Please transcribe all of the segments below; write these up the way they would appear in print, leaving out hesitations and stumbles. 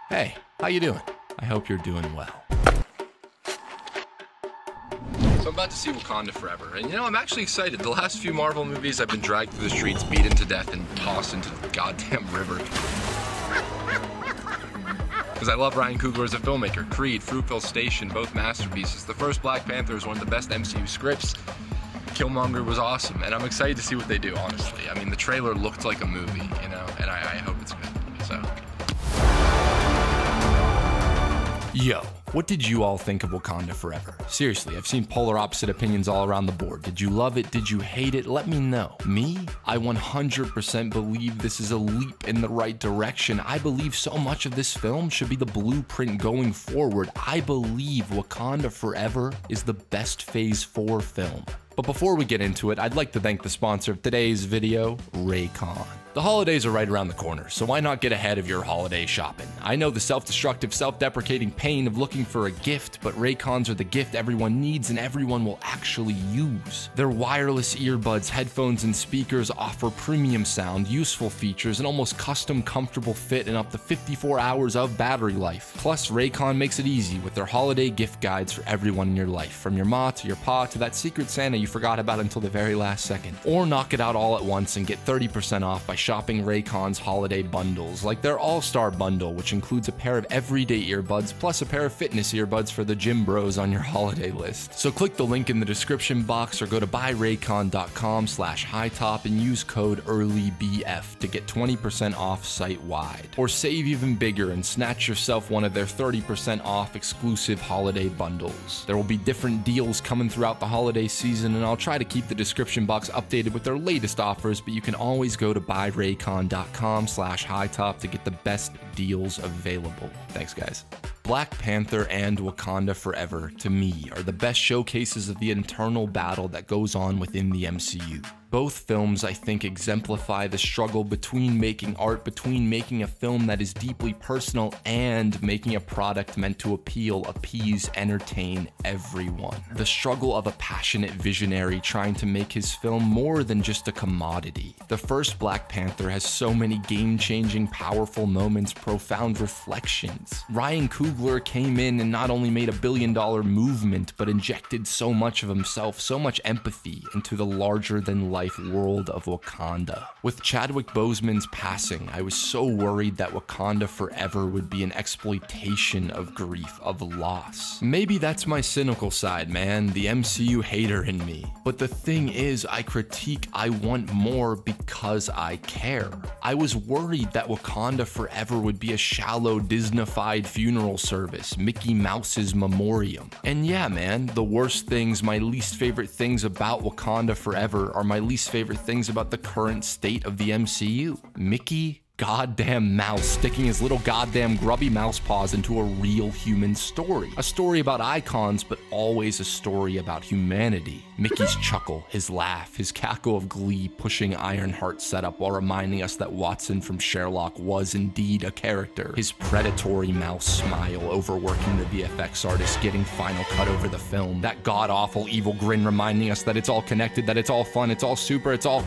Hey, how you doing? I hope you're doing well. So I'm about to see Wakanda Forever, and you know, I'm actually excited. The last few Marvel movies, I've been dragged through the streets, beaten to death, and tossed into the goddamn river. Because I love Ryan Coogler as a filmmaker. Creed, Fruitvale Station, both masterpieces. The first Black Panther is one of the best MCU scripts. Killmonger was awesome, and I'm excited to see what they do, honestly. I mean, the trailer looked like a movie, you know, and I hope it's good, so. Yo, what did you all think of Wakanda Forever? Seriously, I've seen polar opposite opinions all around the board. Did you love it? Did you hate it? Let me know. Me? I 100% believe this is a leap in the right direction. I believe so much of this film should be the blueprint going forward. I believe Wakanda Forever is the best Phase 4 film. But before we get into it, I'd like to thank the sponsor of today's video, Raycon. The holidays are right around the corner, so why not get ahead of your holiday shopping? I know the self-destructive, self-deprecating pain of looking for a gift, but Raycons are the gift everyone needs and everyone will actually use. Their wireless earbuds, headphones, and speakers offer premium sound, useful features, and almost custom comfortable fit and up to 54 hours of battery life. Plus, Raycon makes it easy with their holiday gift guides for everyone in your life, from your ma to your pa to that secret Santa you forgot about until the very last second. Or knock it out all at once and get 30% off by shopping Raycon's holiday bundles, like their All-Star Bundle, which includes a pair of everyday earbuds plus a pair of fitness earbuds for the gym bros on your holiday list. So click the link in the description box or go to buyraycon.com/HiTop and use code EARLYBF to get 20% off site-wide. Or save even bigger and snatch yourself one of their 30% off exclusive holiday bundles. There will be different deals coming throughout the holiday season, and I'll try to keep the description box updated with their latest offers, but you can always go to buyraycon.com/HiTop to get the best deals available. Thanks, guys. Black Panther and Wakanda Forever, to me, are the best showcases of the internal battle that goes on within the MCU. Both films, I think, exemplify the struggle between making art, between making a film that is deeply personal and making a product meant to appeal, appease, entertain everyone. The struggle of a passionate visionary trying to make his film more than just a commodity. The first Black Panther has so many game-changing, powerful moments, profound reflections. Ryan Coogler came in and not only made a billion-dollar movement, but injected so much of himself, so much empathy into the larger-than-life world of Wakanda. With Chadwick Boseman's passing, I was so worried that Wakanda Forever would be an exploitation of grief, of loss. Maybe that's my cynical side, man, the MCU hater in me. But the thing is, I want more because I care. I was worried that Wakanda Forever would be a shallow, Disney-fied funeral service, Mickey Mouse's memoriam. And yeah, man, the worst things, my least favorite things about Wakanda Forever are my least favorite things about the current state of the MCU. Mickey goddamn Mouse sticking his little goddamn grubby mouse paws into a real human story. A story about icons, but always a story about humanity. Mickey's chuckle, his laugh, his cackle of glee pushing Ironheart setup while reminding us that Watson from Sherlock was indeed a character. His predatory mouse smile overworking the VFX artist getting final cut over the film. That god-awful evil grin reminding us that it's all connected, that it's all fun, it's all super, it's all...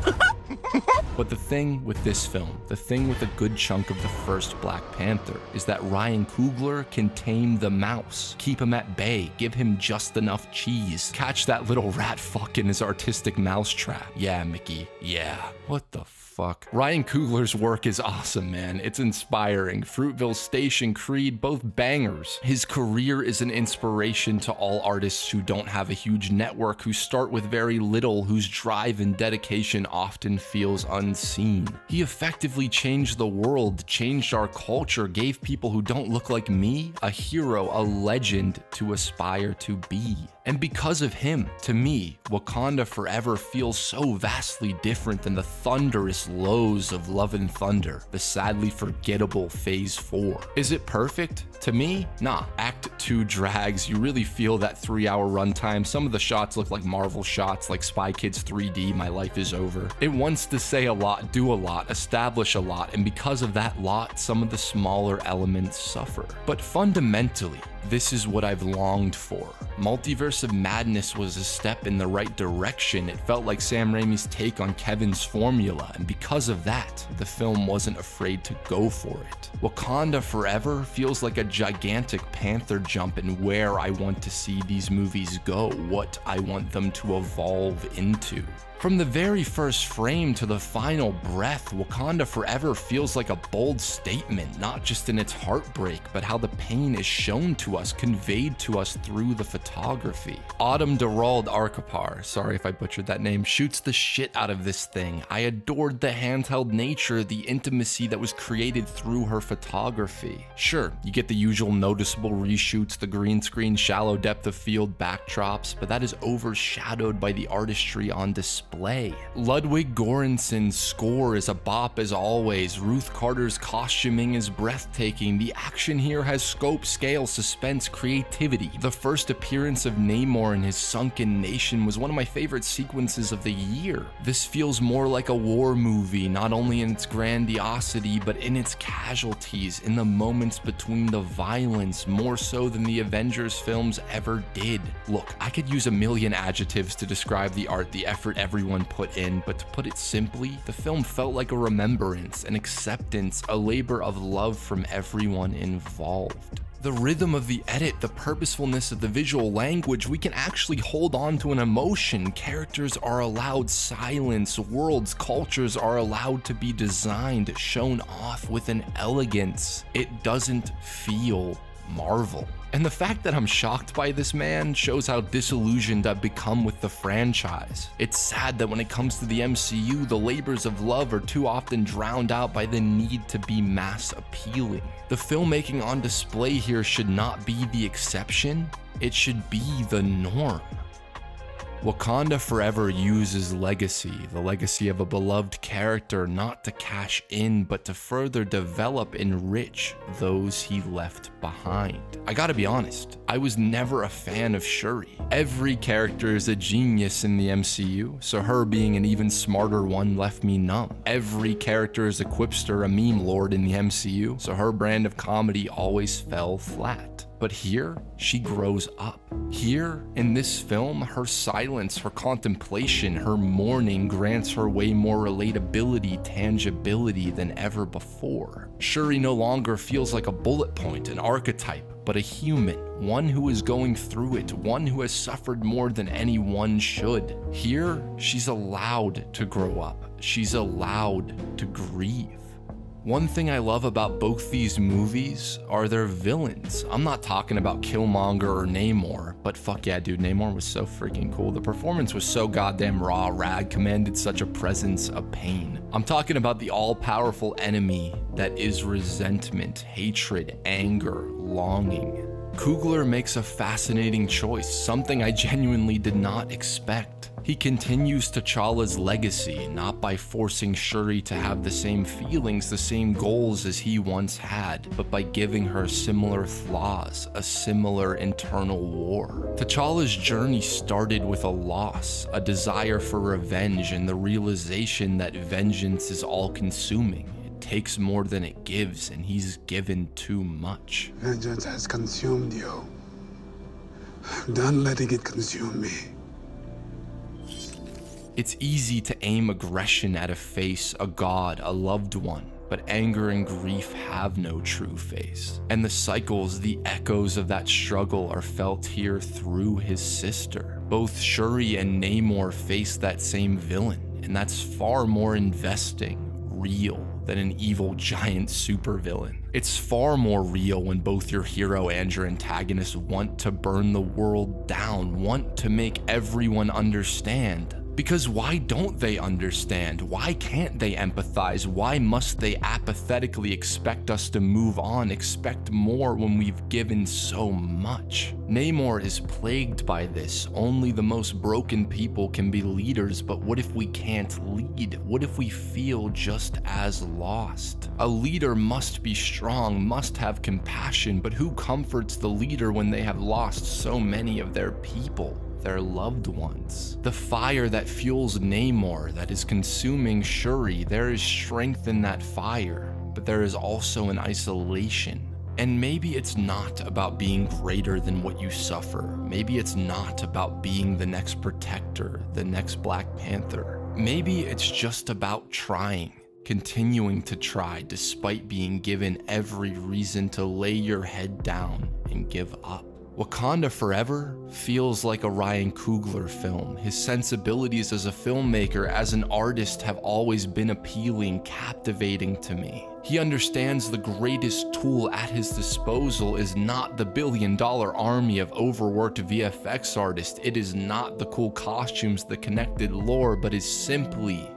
But the thing with this film, the thing with a good chunk of the first Black Panther, is that Ryan Coogler can tame the mouse, keep him at bay, give him just enough cheese, catch that little rat fuck in his artistic mousetrap. Yeah, Mickey, yeah. What the fuck? Ryan Coogler's work is awesome, man. It's inspiring. Fruitvale Station, Creed, both bangers. His career is an inspiration to all artists who don't have a huge network, who start with very little, whose drive and dedication often feels unseen. He effectively changed the world, changed our culture, gave people who don't look like me a hero, a legend to aspire to be. And because of him, to me, Wakanda Forever feels so vastly different than the thunderous lows of Love and Thunder, the sadly forgettable Phase 4. Is it perfect? To me, nah. Act 2 drags, you really feel that 3-hour runtime. Some of the shots look like Marvel shots, like Spy Kids 3D, My Life Is Over. It wants to say a lot, do a lot, establish a lot, and because of that lot, some of the smaller elements suffer. But fundamentally, This is what I've longed for. Multiverse of Madness was a step in the right direction. It felt like Sam Raimi's take on Kevin's formula, and because of that, the film wasn't afraid to go for it. Wakanda Forever feels like a gigantic Panther jump in where I want to see these movies go, what I want them to evolve into. From the very first frame to the final breath, Wakanda Forever feels like a bold statement, not just in its heartbreak, but how the pain is shown to us, conveyed to us through the photography. Autumn Derald Arkapar, sorry if I butchered that name, shoots the shit out of this thing. I adored the handheld nature, the intimacy that was created through her photography. Sure, you get the usual noticeable reshoots, the green screen, shallow depth of field backdrops, but that is overshadowed by the artistry on display. Ludwig Göransson's score is a bop as always. Ruth Carter's costuming is breathtaking. The action here has scope, scale, suspense, creativity. The first appearance of Namor in his sunken nation was one of my favorite sequences of the year. This feels more like a war movie, not only in its grandiosity, but in its casualties, in the moments between the violence, more so than the Avengers films ever did. Look, I could use a million adjectives to describe the art, the effort everyone put in, but to put it simply, the film felt like a remembrance, an acceptance, a labor of love from everyone involved. The rhythm of the edit, the purposefulness of the visual language, we can actually hold on to an emotion. Characters are allowed silence, worlds, cultures are allowed to be designed, shown off with an elegance. It doesn't feel Marvel. And the fact that I'm shocked by this man shows how disillusioned I've become with the franchise. It's sad that when it comes to the MCU, the labors of love are too often drowned out by the need to be mass appealing. The filmmaking on display here should not be the exception, it should be the norm. Wakanda Forever uses legacy, the legacy of a beloved character, not to cash in, but to further develop, enrich those he left behind. I gotta be honest, I was never a fan of Shuri. Every character is a genius in the MCU, so her being an even smarter one left me numb. Every character is a quipster, a meme lord in the MCU, so her brand of comedy always fell flat. But here, she grows up. Here, in this film, her silence, her contemplation, her mourning grants her way more relatability, tangibility than ever before. Shuri no longer feels like a bullet point, an archetype, but a human, one who is going through it, one who has suffered more than anyone should. Here, she's allowed to grow up. She's allowed to grieve. One thing I love about both these movies are their villains. I'm not talking about Killmonger or Namor, but fuck yeah, dude, Namor was so freaking cool. The performance was so goddamn raw, rad, commanded such a presence of pain. I'm talking about the all-powerful enemy that is resentment, hatred, anger, longing. Coogler makes a fascinating choice, something I genuinely did not expect. He continues T'Challa's legacy, not by forcing Shuri to have the same feelings, the same goals as he once had, but by giving her similar flaws, a similar internal war. T'Challa's journey started with a loss, a desire for revenge, and the realization that vengeance is all-consuming. It takes more than it gives, and he's given too much. Vengeance has consumed you. I'm done letting it consume me. It's easy to aim aggression at a face, a god, a loved one, but anger and grief have no true face. And the cycles, the echoes of that struggle are felt here through his sister. Both Shuri and Namor face that same villain, and that's far more investing, real, than an evil giant supervillain. It's far more real when both your hero and your antagonist want to burn the world down, want to make everyone understand. Because why don't they understand? Why can't they empathize? Why must they apathetically expect us to move on, expect more when we've given so much? Namor is plagued by this. Only the most broken people can be leaders, but what if we can't lead? What if we feel just as lost? A leader must be strong, must have compassion, but who comforts the leader when they have lost so many of their people? Their loved ones. The fire that fuels Namor, that is consuming Shuri, there is strength in that fire, but there is also an isolation. And maybe it's not about being greater than what you suffer. Maybe it's not about being the next protector, the next Black Panther. Maybe it's just about trying, continuing to try despite being given every reason to lay your head down and give up. Wakanda Forever feels like a Ryan Coogler film. His sensibilities as a filmmaker, as an artist, have always been appealing, captivating to me. He understands the greatest tool at his disposal is not the billion-dollar army of overworked VFX artists. It is not the cool costumes, the connected lore, but is simply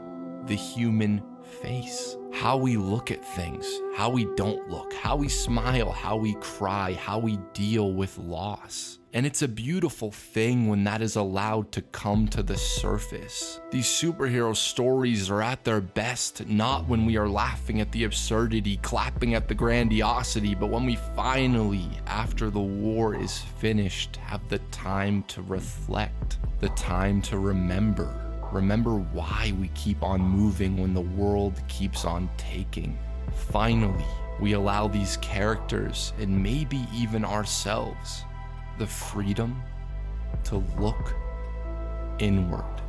the human face. How we look at things, how we don't look, how we smile, how we cry, how we deal with loss. And it's a beautiful thing when that is allowed to come to the surface. These superhero stories are at their best, not when we are laughing at the absurdity, clapping at the grandiosity, but when we finally, after the war is finished, have the time to reflect, the time to remember why we keep on moving when the world keeps on taking. Finally, we allow these characters, and maybe even ourselves, the freedom to look inward.